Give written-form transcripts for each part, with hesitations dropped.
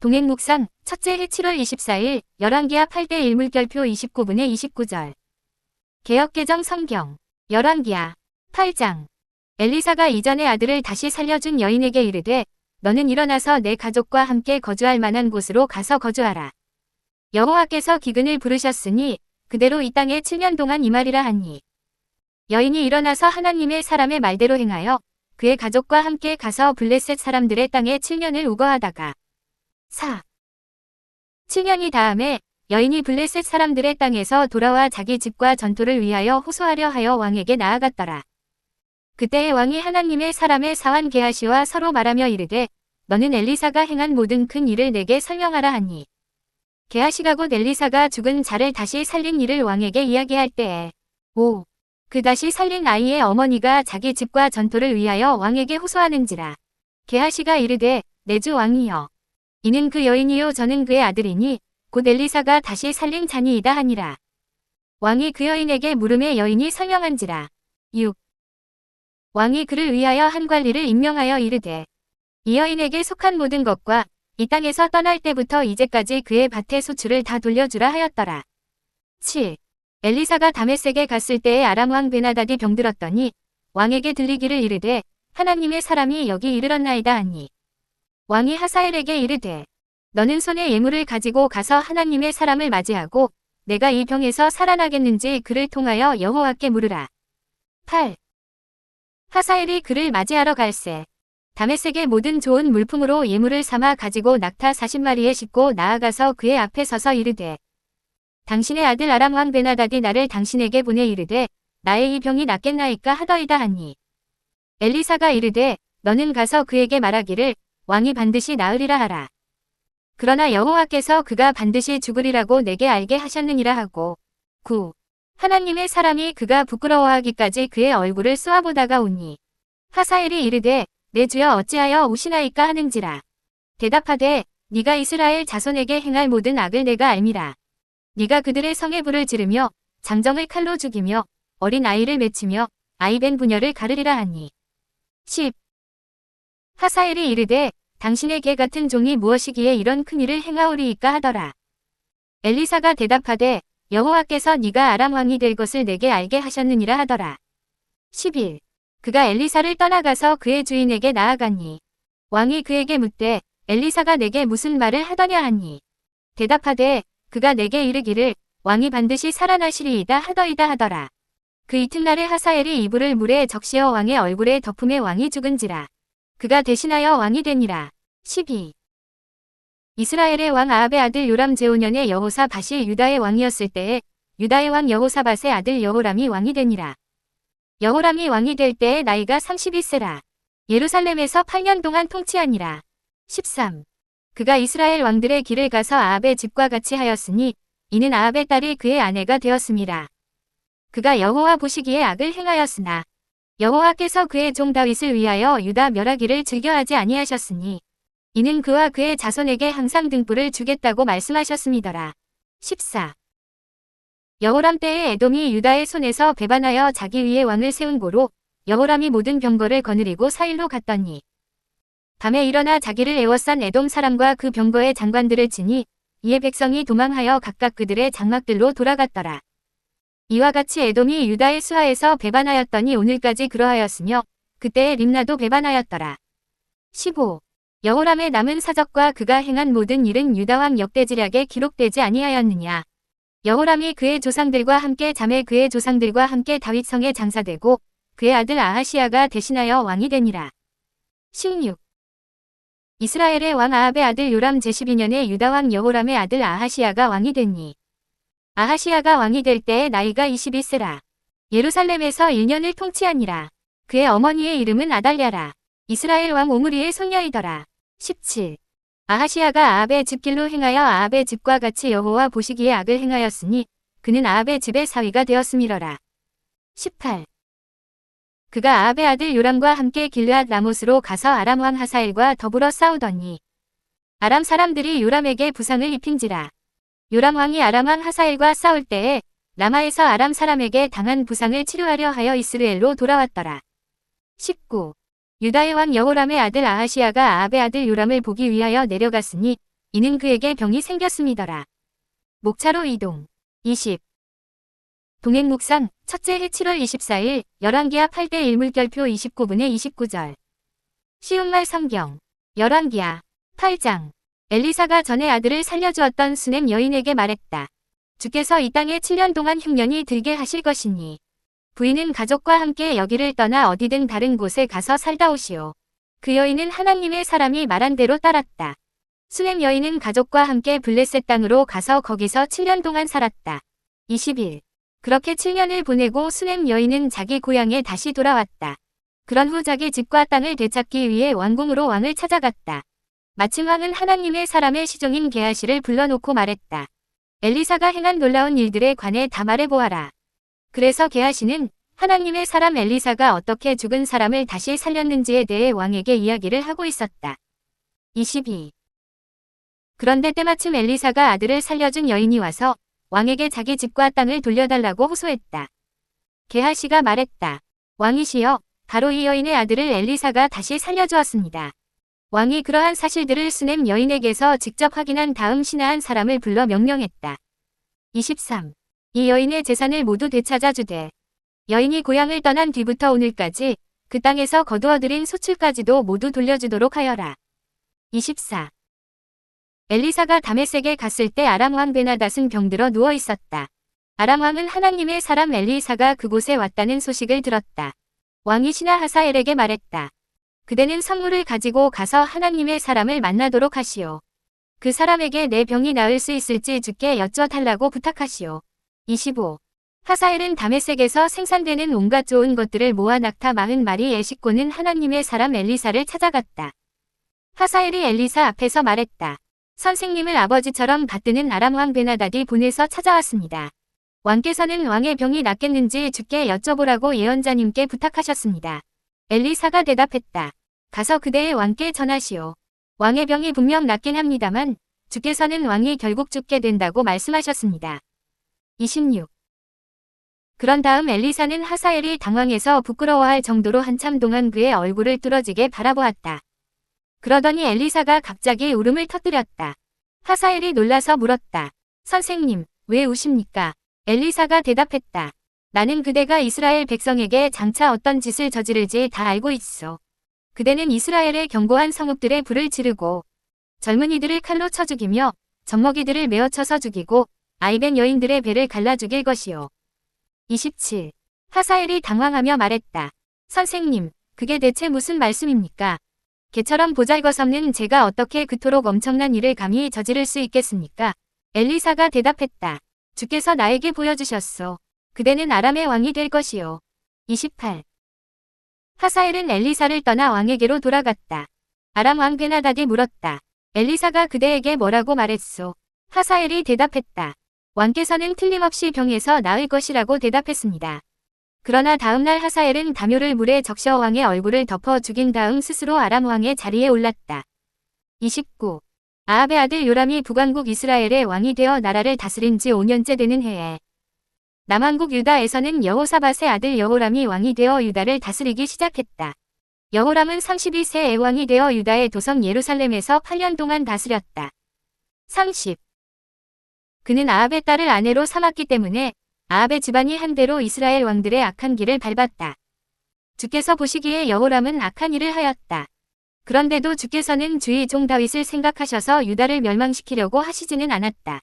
동행묵상 첫째 해 7월 24일 열왕기하 8대 1 물결표 29분의 29절. 개역개정 성경 열왕기하 8장. 엘리사가 이전의 아들을 다시 살려준 여인에게 이르되 너는 일어나서 내 가족과 함께 거주할 만한 곳으로 가서 거주하라. 여호와께서 기근을 부르셨으니 그대로 이 땅에 7년 동안 임하리라 하니. 여인이 일어나서 하나님의 사람의 말대로 행하여 그의 가족과 함께 가서 블레셋 사람들의 땅에 7년을 우거하다가 7년이 다음에 여인이 블레셋 사람들의 땅에서 돌아와 자기 집과 전투를 위하여 호소하려 하여 왕에게 나아갔더라. 그때의 왕이 하나님의 사람의 사환 게하시와 서로 말하며 이르되 너는 엘리사가 행한 모든 큰 일을 내게 설명하라 하니. 게하시가 곧 엘리사가 죽은 자를 다시 살린 일을 왕에게 이야기할 때에 그 다시 살린 아이의 어머니가 자기 집과 전투를 위하여 왕에게 호소하는지라. 게하시가 이르되 내 주 왕이여 이는 그 여인이요 저는 그의 아들이니 곧 엘리사가 다시 살린 자니이다 하니라. 왕이 그 여인에게 물음에 여인이 설명한지라. 6. 왕이 그를 위하여 한 관리를 임명하여 이르되 이 여인에게 속한 모든 것과 이 땅에서 떠날 때부터 이제까지 그의 밭의 소출을 다 돌려주라 하였더라. 7. 엘리사가 다메섹에 갔을 때에 아람 왕 베나다디 병들었더니 왕에게 들리기를 이르되 하나님의 사람이 여기 이르렀나이다 하니. 왕이 하사엘에게 이르되 너는 손에 예물을 가지고 가서 하나님의 사람을 맞이하고 내가 이 병에서 살아나겠는지 그를 통하여 여호와께 물으라. 8. 하사엘이 그를 맞이하러 갈새 다메섹의 모든 좋은 물품으로 예물을 삼아 가지고 낙타 40마리에 싣고 나아가서 그의 앞에 서서 이르되 당신의 아들 아람 왕 베나다디 나를 당신에게 보내 이르되 나의 이 병이 낫겠나이까 하더이다 하니. 엘리사가 이르되 너는 가서 그에게 말하기를 왕이 반드시 나으리라 하라. 그러나 여호와께서 그가 반드시 죽으리라고 내게 알게 하셨느니라 하고. 9. 하나님의 사람이 그가 부끄러워하기까지 그의 얼굴을 쏘아보다가 오니. 하사엘이 이르되 내 주여 어찌하여 오시나이까 하는지라. 대답하되 네가 이스라엘 자손에게 행할 모든 악을 내가 알미라. 네가 그들의 성에 불을 지르며 장정을 칼로 죽이며 어린 아이를 맺히며 아이벤 부녀를 가르리라 하니. 10. 하사엘이 이르되 당신의 개 같은 종이 무엇이기에 이런 큰 일을 행하오리이까 하더라. 엘리사가 대답하되 여호와께서 네가 아람 왕이 될 것을 내게 알게 하셨느니라 하더라. 11. 그가 엘리사를 떠나가서 그의 주인에게 나아가니. 왕이 그에게 묻되 엘리사가 내게 무슨 말을 하더냐 하니. 대답하되 그가 내게 이르기를 왕이 반드시 살아나시리이다 하더이다 하더라. 그 이튿날에 하사엘이 이불을 물에 적시어 왕의 얼굴에 덮음에 왕이 죽은지라. 그가 대신하여 왕이 되니라. 12. 이스라엘의 왕 아합의 아들 요람 제5년에 여호사밧이 유다의 왕이었을 때에 유다의 왕 여호사밧의 아들 여호람이 왕이 되니라. 여호람이 왕이 될 때에 나이가 31세라. 예루살렘에서 8년 동안 통치하니라. 13. 그가 이스라엘 왕들의 길을 가서 아합의 집과 같이 하였으니 이는 아합의 딸이 그의 아내가 되었음이라. 그가 여호와 보시기에 악을 행하였으나 여호와께서 그의 종 다윗을 위하여 유다 멸하기를 즐겨하지 아니하셨으니 이는 그와 그의 자손에게 항상 등불을 주겠다고 말씀하셨음이더라. 14. 여호람 때에 에돔이 유다의 손에서 배반하여 자기 위에 왕을 세운 고로 여호람이 모든 병거를 거느리고 사일로 갔더니 밤에 일어나 자기를 애워싼 에돔 사람과 그 병거의 장관들을 치니 이에 백성이 도망하여 각각 그들의 장막들로 돌아갔더라. 이와 같이 에돔이 유다의 수하에서 배반하였더니 오늘까지 그러하였으며 그때에 림나도 배반하였더라. 15. 여호람의 남은 사적과 그가 행한 모든 일은 유다왕 역대지략에 기록되지 아니하였느냐. 여호람이 그의 조상들과 함께 잠에 그의 조상들과 함께 다윗성에 장사되고 그의 아들 아하시야가 대신하여 왕이 되니라. 16. 이스라엘의 왕 아합의 아들 요람 제12년에 유다왕 여호람의 아들 아하시야가 왕이 되니. 아하시야가 왕이 될 때에 나이가 21세라. 예루살렘에서 1년을 통치하니라. 그의 어머니의 이름은 아달랴라. 이스라엘 왕 오므리의 손녀이더라. 17. 아하시야가 아합의 집길로 행하여 아합의 집과 같이 여호와 보시기에 악을 행하였으니 그는 아합의 집의 사위가 되었음이러라. 18. 그가 아합의 아들 요람과 함께 길르앗 라못으로 가서 아람 왕 하사엘과 더불어 싸우더니 아람 사람들이 요람에게 부상을 입힌지라. 요람 왕이 아람 왕 하사엘과 싸울 때에 라마에서 아람 사람에게 당한 부상을 치료하려 하여 이스르엘로 돌아왔더라. 19. 유다의 왕 여호람의 아들 아하시야가 아합의 아들 요람을 보기 위하여 내려갔으니 이는 그에게 병이 생겼음이더라. 목차로 이동. 20. 동행묵상, 첫째 해 7월 24일, 열왕기하 8대 1물결표 29분의 29절. 쉬운말 성경. 열왕기하 8장. 엘리사가 전에 아들을 살려주었던 수넴 여인에게 말했다. 주께서 이 땅에 7년 동안 흉년이 들게 하실 것이니 부인은 가족과 함께 여기를 떠나 어디든 다른 곳에 가서 살다 오시오. 그 여인은 하나님의 사람이 말한 대로 따랐다. 수넴 여인은 가족과 함께 블레셋 땅으로 가서 거기서 7년 동안 살았다. 21. 그렇게 7년을 보내고 수넴 여인은 자기 고향에 다시 돌아왔다. 그런 후 자기 집과 땅을 되찾기 위해 왕궁으로 왕을 찾아갔다. 마침 왕은 하나님의 사람의 시종인 게하시를 불러놓고 말했다. 엘리사가 행한 놀라운 일들에 관해 다 말해보아라. 그래서 게하시는 하나님의 사람 엘리사가 어떻게 죽은 사람을 다시 살렸는지에 대해 왕에게 이야기를 하고 있었다. 22. 그런데 때마침 엘리사가 아들을 살려준 여인이 와서 왕에게 자기 집과 땅을 돌려달라고 호소했다. 게하시가 말했다. 왕이시여, 바로 이 여인의 아들을 엘리사가 다시 살려주었습니다. 왕이 그러한 사실들을 수넴 여인에게서 직접 확인한 다음 신하한 사람을 불러 명령했다. 23. 이 여인의 재산을 모두 되찾아 주되 여인이 고향을 떠난 뒤부터 오늘까지 그 땅에서 거두어들인 소출까지도 모두 돌려주도록 하여라. 24. 엘리사가 다메섹에 갔을 때 아람 왕 베나닷은 병들어 누워 있었다. 아람 왕은 하나님의 사람 엘리사가 그곳에 왔다는 소식을 들었다. 왕이 신하 하사엘에게 말했다. 그대는 선물을 가지고 가서 하나님의 사람을 만나도록 하시오. 그 사람에게 내 병이 나을 수 있을지 주께 여쭤달라고 부탁하시오. 25. 하사엘은 다메섹에서 생산되는 온갖 좋은 것들을 모아 낙타 40마리에 싣고는 하나님의 사람 엘리사를 찾아갔다. 하사엘이 엘리사 앞에서 말했다. 선생님을 아버지처럼 받드는 아람 왕 베나닷이 보내서 찾아왔습니다. 왕께서는 왕의 병이 낫겠는지 주께 여쭤보라고 예언자님께 부탁하셨습니다. 엘리사가 대답했다. 가서 그대의 왕께 전하시오. 왕의 병이 분명 낫긴 합니다만 주께서는 왕이 결국 죽게 된다고 말씀하셨습니다. 26. 그런 다음 엘리사는 하사엘이 당황해서 부끄러워할 정도로 한참 동안 그의 얼굴을 뚫어지게 바라보았다. 그러더니 엘리사가 갑자기 울음을 터뜨렸다. 하사엘이 놀라서 물었다. 선생님, 왜 우십니까? 엘리사가 대답했다. 나는 그대가 이스라엘 백성에게 장차 어떤 짓을 저지를지 다 알고 있어. 그대는 이스라엘의 견고한 성읍들에 불을 지르고 젊은이들을 칼로 쳐 죽이며 젖먹이들을 메어 쳐서 죽이고 아이벤 여인들의 배를 갈라 죽일 것이요. 27. 하사엘이 당황하며 말했다. 선생님, 그게 대체 무슨 말씀입니까? 개처럼 보잘것없는 제가 어떻게 그토록 엄청난 일을 감히 저지를 수 있겠습니까? 엘리사가 대답했다. 주께서 나에게 보여주셨소. 그대는 아람의 왕이 될 것이요. 28. 하사엘은 엘리사를 떠나 왕에게로 돌아갔다. 아람 왕 베나닷이 물었다. 엘리사가 그대에게 뭐라고 말했소? 하사엘이 대답했다. 왕께서는 틀림없이 병에서 나을 것이라고 대답했습니다. 그러나 다음날 하사엘은 담요를 물에 적셔 왕의 얼굴을 덮어 죽인 다음 스스로 아람 왕의 자리에 올랐다. 29. 아합의 아들 요람이 북왕국 이스라엘의 왕이 되어 나라를 다스린 지 5년째 되는 해에 남왕국 유다에서는 여호사밧의 아들 여호람이 왕이 되어 유다를 다스리기 시작했다. 여호람은 32세에 왕이 되어 유다의 도성 예루살렘에서 8년 동안 다스렸다. 30. 그는 아합의 딸을 아내로 삼았기 때문에 아합의 집안이 한대로 이스라엘 왕들의 악한 길을 밟았다. 주께서 보시기에 여호람은 악한 일을 하였다. 그런데도 주께서는 주의 종 다윗을 생각하셔서 유다를 멸망시키려고 하시지는 않았다.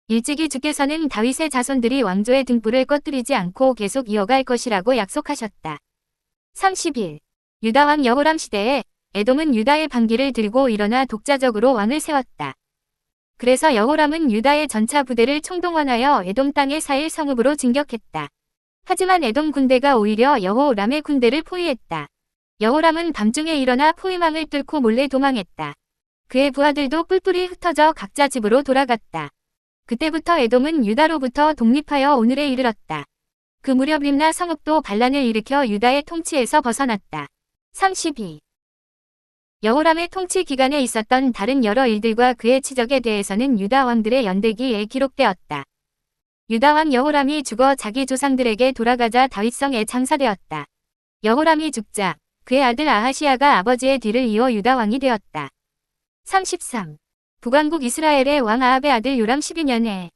일찍이 주께서는 다윗의 자손들이 왕조의 등불을 꺼뜨리지 않고 계속 이어갈 것이라고 약속하셨다. 31. 유다 왕 여호람 시대에 에돔은 유다의 반기를 들고 일어나 독자적으로 왕을 세웠다. 그래서 여호람은 유다의 전차 부대를 총동원하여 에돔 땅의 사일 성읍으로 진격했다. 하지만 에돔 군대가 오히려 여호람의 군대를 포위했다. 여호람은 밤중에 일어나 포위망을 뚫고 몰래 도망했다. 그의 부하들도 뿔뿔이 흩어져 각자 집으로 돌아갔다. 그때부터 에돔은 유다로부터 독립하여 오늘에 이르렀다. 그 무렵 림나 성읍도 반란을 일으켜 유다의 통치에서 벗어났다. 32. 여호람의 통치 기간에 있었던 다른 여러 일들과 그의 치적에 대해서는 유다 왕들의 연대기에 기록되었다. 유다 왕 여호람이 죽어 자기 조상들에게 돌아가자 다윗성에 장사되었다. 여호람이 죽자 그의 아들 아하시야가 아버지의 뒤를 이어 유다 왕이 되었다. 33. 북왕국 이스라엘의 왕 아합의 아들 요람 12년에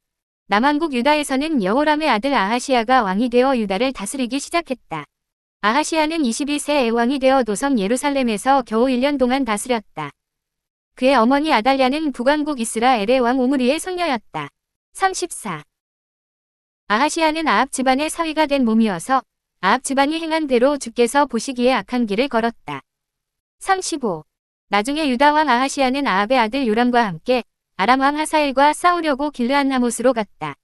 남왕국 유다에서는 여호람의 아들 아하시야가 왕이 되어 유다를 다스리기 시작했다. 아하시야는 22세에 왕이 되어 도성 예루살렘에서 겨우 1년 동안 다스렸다. 그의 어머니 아달랴는 북왕국 이스라엘의 왕 오므리의 손녀였다. 34. 아하시야는 아합 집안의 사위가 된 몸이어서 아합 집안이 행한 대로 주께서 보시기에 악한 길을 걸었다. 35. 나중에 유다 왕 아하시야는 아합의 아들 요람과 함께 아람 왕 하사엘과 싸우려고 길르앗라못으로 갔다.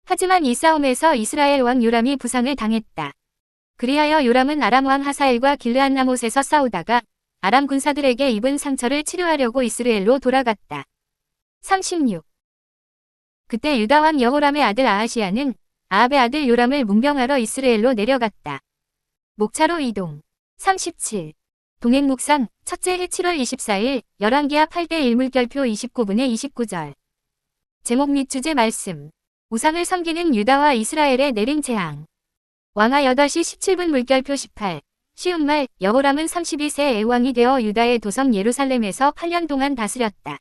하지만 이 싸움에서 이스라엘 왕 요람이 부상을 당했다. 그리하여 요람은 아람 왕 하사엘과 길르앗라못에서 싸우다가 아람 군사들에게 입은 상처를 치료하려고 이스라엘로 돌아갔다. 36. 그때 유다 왕 여호람의 아들 아하시야는 아합의 아들 요람을 문병하러 이스라엘로 내려갔다. 목차로 이동. 37. 동행묵상 첫째 해 7월 24일 열왕기하 8대 1물결표 29분의 29절. 제목 및 주제 말씀. 우상을 섬기는 유다와 이스라엘에 내린 재앙. 왕하 8시 17분 물결표 18. 쉬운 말 여호람은 32세의 왕이 되어 유다의 도성 예루살렘에서 8년 동안 다스렸다.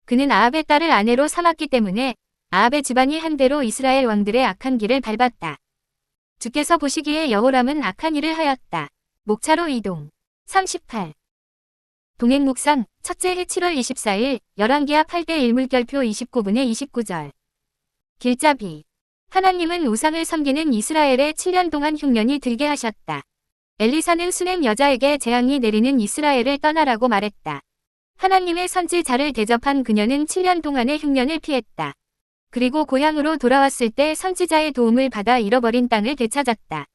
그는 아합의 딸을 아내로 삼았기 때문에 아합의 집안이 한대로 이스라엘 왕들의 악한 길을 밟았다. 주께서 보시기에 여호람은 악한 일을 하였다. 목차로 이동. 38. 동행묵상 첫째 해 7월 24일 열왕기하 8대 1물결표 29분의 29절. 길잡이. 하나님은 우상을 섬기는 이스라엘에 7년 동안 흉년이 들게 하셨다. 엘리사는 수냄 여자에게 재앙이 내리는 이스라엘을 떠나라고 말했다. 하나님의 선지자를 대접한 그녀는 7년 동안의 흉년을 피했다. 그리고 고향으로 돌아왔을 때 선지자의 도움을 받아 잃어버린 땅을 되찾았다.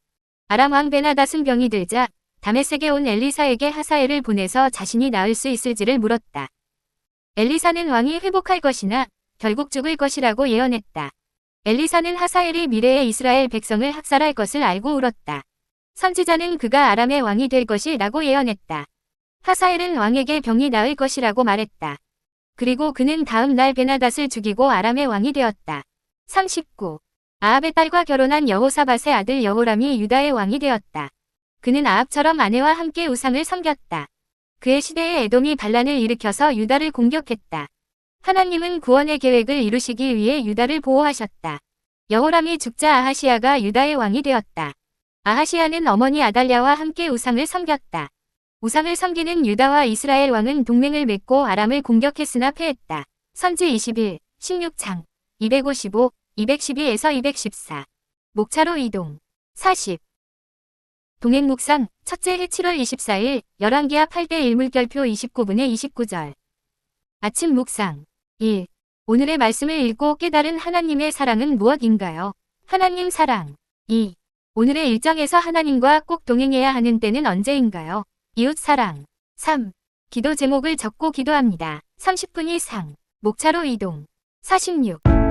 아람 왕 베나닷은 병이 들자 다메섹에 온 엘리사에게 하사엘을 보내서 자신이 나을 수 있을지를 물었다. 엘리사는 왕이 회복할 것이나 결국 죽을 것이라고 예언했다. 엘리사는 하사엘이 미래의 이스라엘 백성을 학살할 것을 알고 울었다. 선지자는 그가 아람의 왕이 될 것이라고 예언했다. 하사엘은 왕에게 병이 나을 것이라고 말했다. 그리고 그는 다음 날 베나닷을 죽이고 아람의 왕이 되었다. 39. 아합의 딸과 결혼한 여호사밧의 아들 여호람이 유다의 왕이 되었다. 그는 아합처럼 아내와 함께 우상을 섬겼다. 그의 시대에 에돔이 반란을 일으켜서 유다를 공격했다. 하나님은 구원의 계획을 이루시기 위해 유다를 보호하셨다. 여호람이 죽자 아하시야가 유다의 왕이 되었다. 아하시야는 어머니 아달랴와 함께 우상을 섬겼다. 우상을 섬기는 유다와 이스라엘 왕은 동맹을 맺고 아람을 공격했으나 패했다. 선지 21, 16장, 255, 212에서 214. 목차로 이동. 40. 동행묵상 첫째 해 7월 24일 열왕기하 8대 1물결표 29분의 29절. 아침 묵상. 1. 오늘의 말씀을 읽고 깨달은 하나님의 사랑은 무엇인가요? 하나님 사랑. 2. 오늘의 일정에서 하나님과 꼭 동행해야 하는 때는 언제인가요? 이웃 사랑. 3. 기도 제목을 적고 기도합니다. 30분 이상. 목차로 이동. 46.